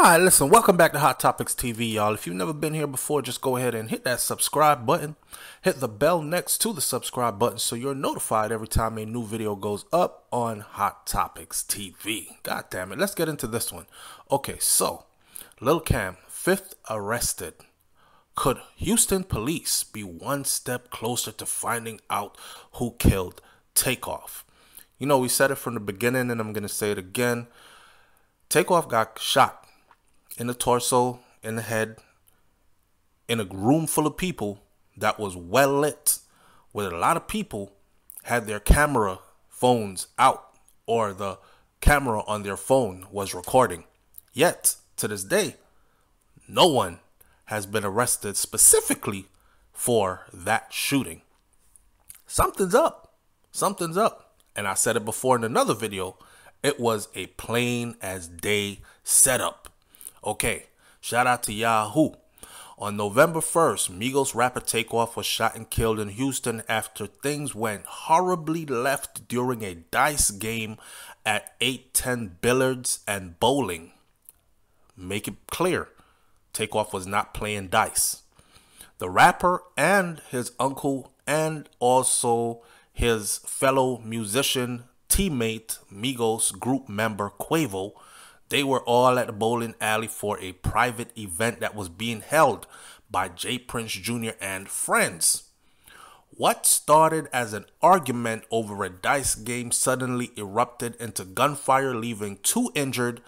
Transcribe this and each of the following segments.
Hi, listen, welcome back to Hot Topics TV, y'all. If you've never been here before, just go ahead and hit that subscribe button. Hit the bell next to the subscribe button so you're notified every time a new video goes up on Hot Topics TV. God damn it, let's get into this one. Okay, so, Lil Cam, 5th arrested. Could Houston police be one step closer to finding out who killed Takeoff? You know, we said it from the beginning and I'm going to say it again. Takeoff got shot in the torso, in the head, in a room full of people that was well lit, where a lot of people had their camera phones out or the camera on their phone was recording. Yet, to this day, no one has been arrested specifically for that shooting. Something's up. Something's up. And I said it before in another video. It was a plain as day setup. Okay, shout out to Yahoo. On November 1st, Migos rapper Takeoff was shot and killed in Houston after things went horribly left during a dice game at 810 Billiards and Bowling. Make it clear, Takeoff was not playing dice. The rapper and his uncle and also his fellow musician teammate, Migos group member Quavo, they were all at the bowling alley for a private event that was being held by J. Prince Jr. and friends. What started as an argument over a dice game suddenly erupted into gunfire, leaving 2 injured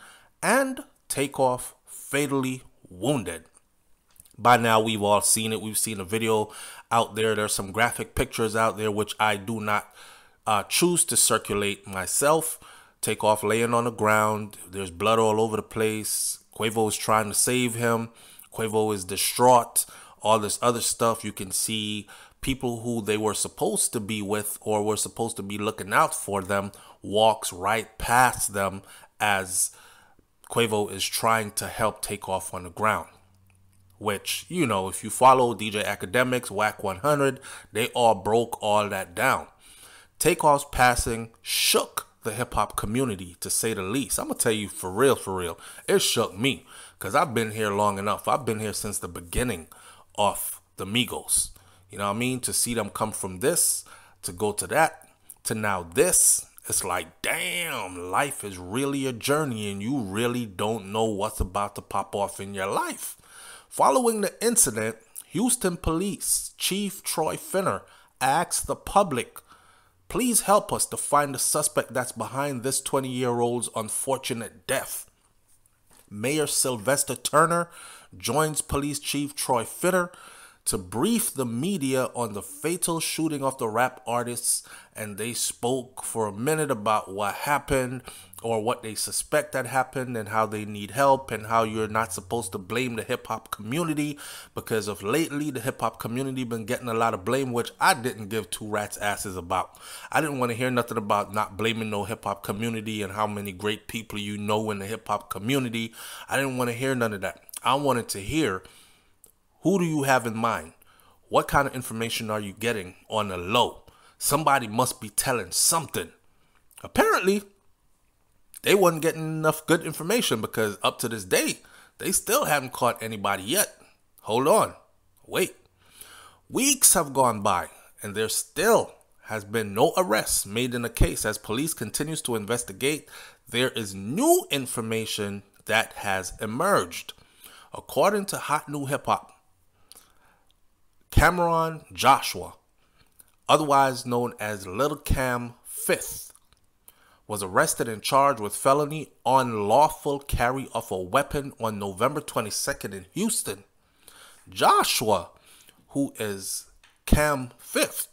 and Takeoff fatally wounded. By now, we've all seen it. We've seen a video out there. There's some graphic pictures out there, which I do not choose to circulate myself. Takeoff laying on the ground. There's blood all over the place. Quavo is trying to save him. Quavo is distraught. All this other stuff. You can see people who they were supposed to be with or were supposed to be looking out for them walks right past them as Quavo is trying to help Takeoff on the ground. Which, you know, if you follow DJ Academics, Whack 100, they all broke all that down. Takeoff's passing shook the hip-hop community, to say the least. I'm going to tell you for real, it shook me, because I've been here long enough. I've been here since the beginning of the Migos. You know what I mean? To see them come from this, to go to that, to now this, it's like, damn, life is really a journey, and you really don't know what's about to pop off in your life. Following the incident, Houston Police Chief Troy Finner asked the public, please help us to find the suspect that's behind this 20-year-old's unfortunate death. Mayor Sylvester Turner joins Police Chief Troy Finner to brief the media on the fatal shooting of the rap artists, and they spoke for a minute about what happened or what they suspect that happened and how they need help and how you're not supposed to blame the hip-hop community, because of lately the hip-hop community been getting a lot of blame, which I didn't give two rats asses about. I didn't want to hear nothing about not blaming no hip-hop community and how many great people you know in the hip-hop community. I didn't want to hear none of that. I wanted to hear, who do you have in mind? What kind of information are you getting on the low? Somebody must be telling something. Apparently, they wasn't getting enough good information, because up to this day, they still haven't caught anybody yet. Hold on. Wait. Weeks have gone by, and there still has been no arrests made in the case. As police continues to investigate, there is new information that has emerged. According to Hot New Hip Hop, Cameron Joshua, otherwise known as Lil Cam 5th, was arrested and charged with felony unlawful carry of a weapon on November 22nd in Houston. Joshua, who is Cam 5th,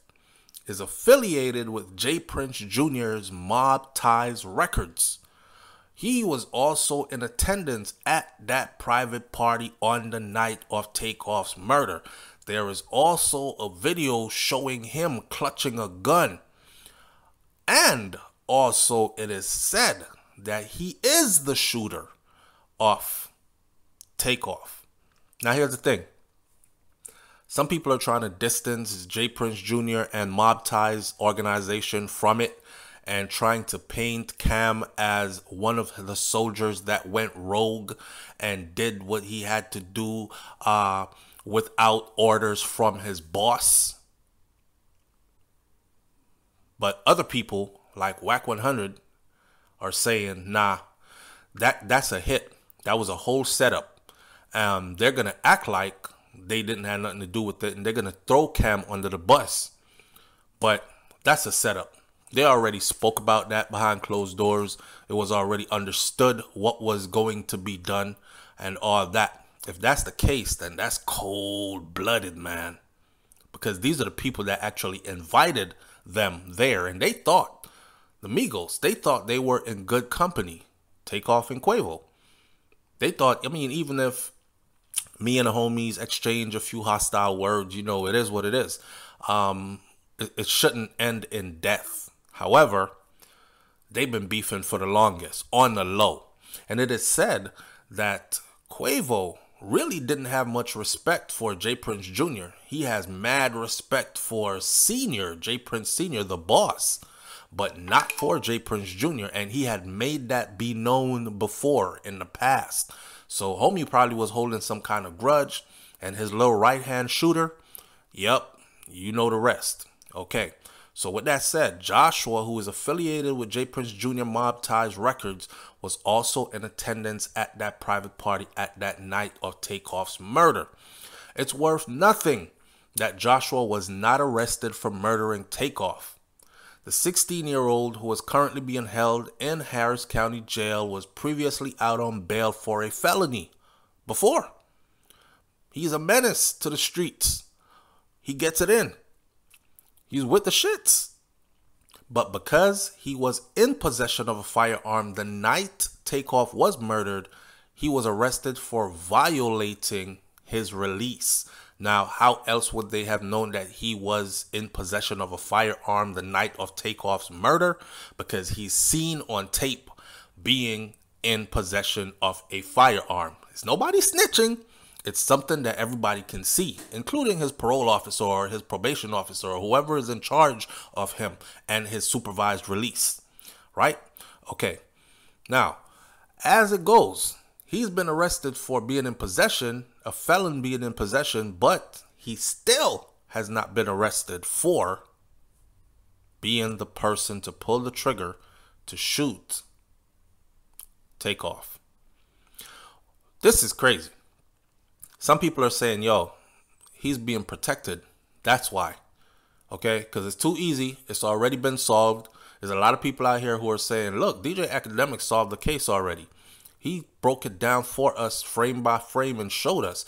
is affiliated with J. Prince Jr.'s Mob Ties Records. He was also in attendance at that private party on the night of Takeoff's murder. There is also a video showing him clutching a gun. And also it is said that he is the shooter of Takeoff. Now here's the thing. Some people are trying to distance J. Prince Jr. and Mob Ties organization from it and trying to paint Cam as one of the soldiers that went rogue and did what he had to do without orders from his boss. But other people like Whack 100 are saying, nah, that's a hit. That was a whole setup. They're going to act like they didn't have nothing to do with it, and they're going to throw Cam under the bus. But that's a setup. They already spoke about that behind closed doors. It was already understood what was going to be done and all that. If that's the case, then that's cold-blooded, man. Because these are the people that actually invited them there. And they thought, the Migos, they thought they were in good company. Takeoff and Quavo. They thought, I mean, even if me and the homies exchange a few hostile words, you know, it is what it is. It shouldn't end in death. However, they've been beefing for the longest, on the low. And it is said that Quavo really didn't have much respect for J. Prince Jr. He has mad respect for Senior, J. Prince Sr., the boss, but not for J. Prince Jr. And he had made that be known before in the past. So homie probably was holding some kind of grudge, and his little right-hand shooter, yep, you know the rest. Okay, so with that said, Joshua, who is affiliated with J. Prince Jr. Mob Ties Records, was also in attendance at that private party at that night of Takeoff's murder. It's worth nothing that Joshua was not arrested for murdering Takeoff. The 16-year-old, who is currently being held in Harris County Jail, was previously out on bail for a felony. Before. He's a menace to the streets. He gets it in. He's with the shits. But because he was in possession of a firearm the night Takeoff was murdered, he was arrested for violating his release. Now, how else would they have known that he was in possession of a firearm the night of Takeoff's murder? Because he's seen on tape being in possession of a firearm. It's nobody snitching. It's something that everybody can see, including his parole officer or his probation officer or whoever is in charge of him and his supervised release, right? Okay. Now, as it goes, he's been arrested for being in possession, a felon being in possession, but he still has not been arrested for being the person to pull the trigger to shoot Takeoff. This is crazy. Some people are saying, yo, he's being protected. That's why. Okay? Because it's too easy. It's already been solved. There's a lot of people out here who are saying, look, DJ Academic solved the case already. He broke it down for us frame by frame and showed us.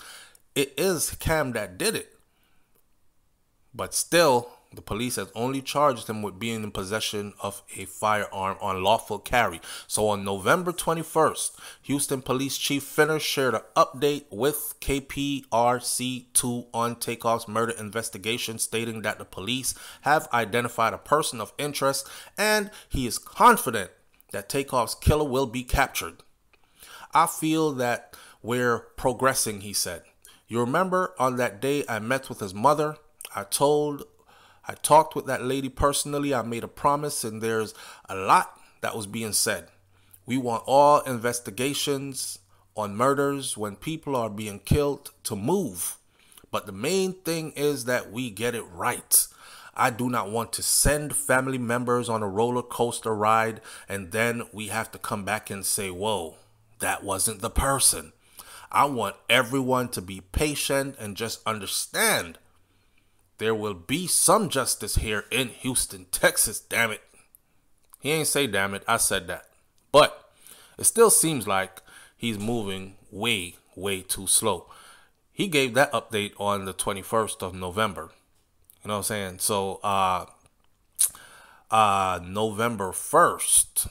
It is Cam that did it. But still, the police has only charged him with being in possession of a firearm on lawful carry. So on November 21st, Houston Police Chief Finner shared an update with KPRC2 on Takeoff's murder investigation, stating that the police have identified a person of interest and he is confident that Takeoff's killer will be captured. I feel that we're progressing, he said. You remember on that day I met with his mother, I talked with that lady personally. I made a promise, and there's a lot that was being said. We want all investigations on murders when people are being killed to move. But the main thing is that we get it right. I do not want to send family members on a roller coaster ride, and then we have to come back and say, whoa, that wasn't the person. I want everyone to be patient and just understand there will be some justice here in Houston, Texas, damn it. He ain't say damn it, I said that. But it still seems like he's moving way, way too slow. He gave that update on the 21st of November. You know what I'm saying? So, November 1st.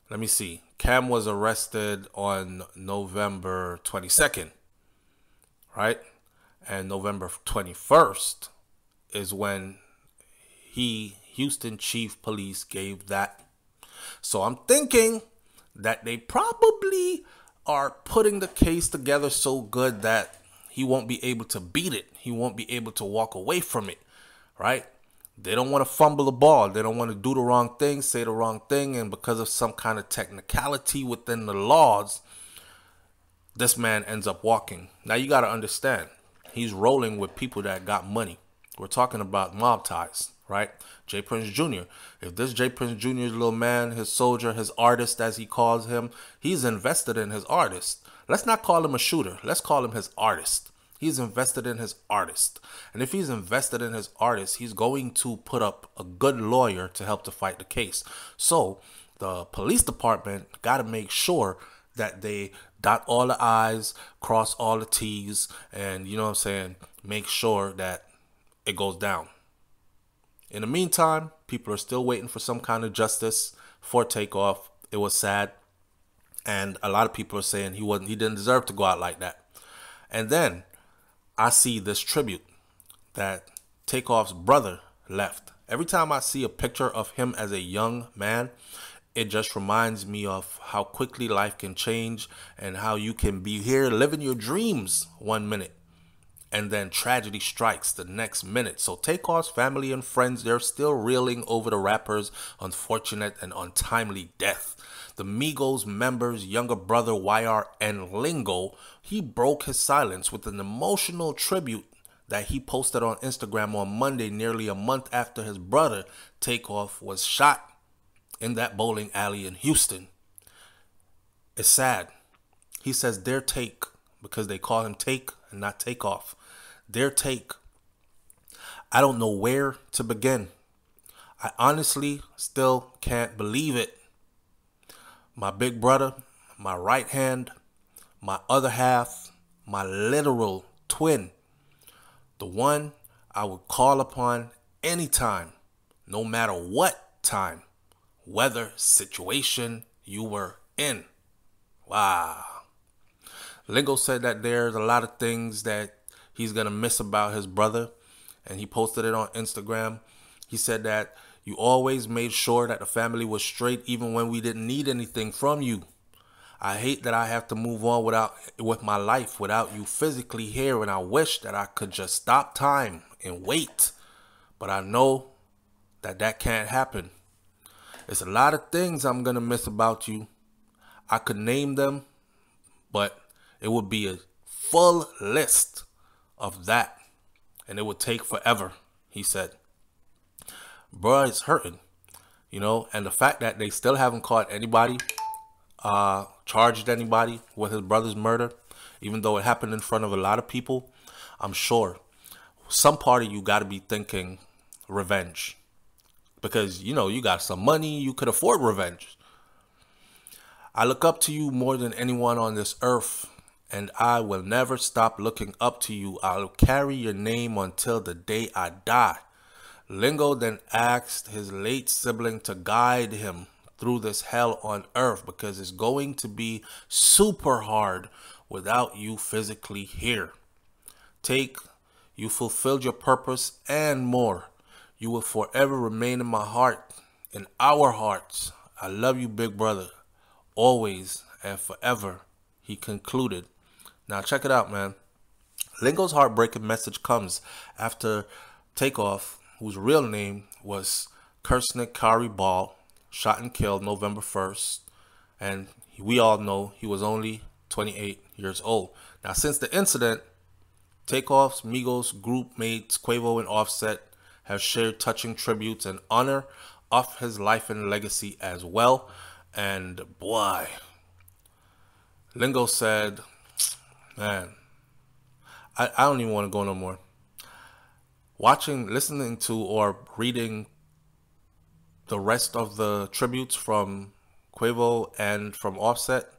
Let me see. Cam was arrested on November 22nd, right? And November 21st is when Houston Chief Police gave that. So I'm thinking that they probably are putting the case together so good that he won't be able to beat it. He won't be able to walk away from it, right? They don't want to fumble the ball. They don't want to do the wrong thing, say the wrong thing, and because of some kind of technicality within the laws, this man ends up walking. Now you got to understand, he's rolling with people that got money. We're talking about mob ties, right? J. Prince Jr. If this J. Prince Jr.'s little man, his soldier, his artist, as he calls him, he's invested in his artist. Let's not call him a shooter. Let's call him his artist. He's invested in his artist. And if he's invested in his artist, he's going to put up a good lawyer to help to fight the case. So the police department got to make sure that they dot all the I's, cross all the T's, and, you know what I'm saying, make sure that it goes down. In the meantime, people are still waiting for some kind of justice for Takeoff. It was sad. And a lot of people are saying he didn't deserve to go out like that. And then I see this tribute that Takeoff's brother left. Every time I see a picture of him as a young man, it just reminds me of how quickly life can change and how you can be here living your dreams 1 minute and then tragedy strikes the next minute. So Takeoff's family and friends, they're still reeling over the rapper's unfortunate and untimely death. The Migos member's younger brother YRN Lingo, he broke his silence with an emotional tribute that he posted on Instagram on Monday, nearly a month after his brother Takeoff was shot in that bowling alley in Houston. It's sad. He says their take, because they call him Take and not Takeoff. Their take. I don't know where to begin. I honestly still can't believe it. My big brother, my right hand, my other half, my literal twin, the one I would call upon anytime, no matter what time, weather, situation you were in. Wow. Lingo said that there's a lot of things that he's going to miss about his brother, and he posted it on Instagram. He said that you always made sure that the family was straight even when we didn't need anything from you. I hate that I have to move on with my life without you physically here, and I wish that I could just stop time and wait. But I know that that can't happen. There's a lot of things I'm going to miss about you. I could name them, but it would be a full list of that, and it would take forever, he said. Bruh, it's hurting, you know, and the fact that they still haven't caught anybody, charged anybody with his brother's murder, even though it happened in front of a lot of people, I'm sure some part of you got to be thinking revenge. Because, you know, you got some money, you could afford revenge. I look up to you more than anyone on this earth, and I will never stop looking up to you. I'll carry your name until the day I die. Lingo then asked his late sibling to guide him through this hell on earth, because it's going to be super hard without you physically here. Take, you fulfilled your purpose and more. You will forever remain in my heart, in our hearts. I love you, big brother, always and forever, he concluded. Now check it out, man. Lingo's heartbreaking message comes after Takeoff, whose real name was Kersnick Kari Ball, shot and killed November 1st. And we all know he was only 28 years old. Now, since the incident, Takeoff's Migos group mates Quavo and Offset have shared touching tributes in honor of his life and legacy as well. And boy, Lingo said, man, I don't even want to go no more. Listening to or reading the rest of the tributes from Quavo and from Offset,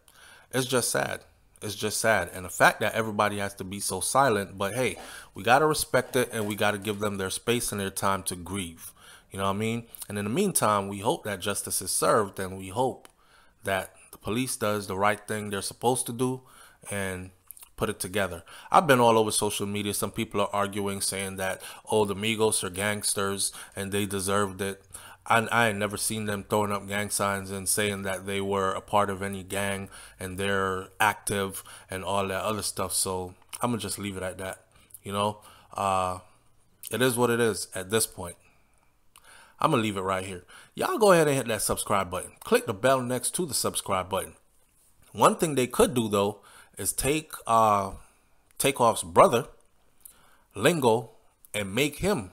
it's just sad. It's just sad. And the fact that everybody has to be so silent, but hey, we got to respect it, and we got to give them their space and their time to grieve. You know what I mean? And in the meantime, we hope that justice is served, and we hope that the police does the right thing they're supposed to do and put it together. I've been all over social media. Some people are arguing, saying that, oh, the Migos are gangsters and they deserved it. I ain't never seen them throwing up gang signs and saying that they were a part of any gang and they're active and all that other stuff. So I'm going to just leave it at that. You know, it is what it is at this point. I'm going to leave it right here. Y'all go ahead and hit that subscribe button. Click the bell next to the subscribe button. One thing they could do, though, is take Takeoff's brother, Lingo, and make him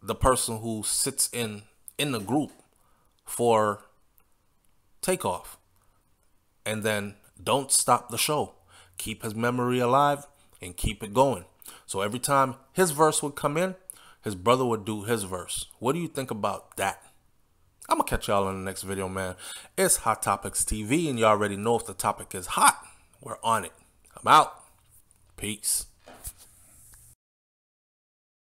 the person who sits in the group for Takeoff. And then don't stop the show. Keep his memory alive and keep it going. So every time his verse would come in, his brother would do his verse. What do you think about that? I'm going to catch y'all in the next video, man. It's Hot Topics TV, and you already know if the topic is hot, we're on it. I'm out. Peace.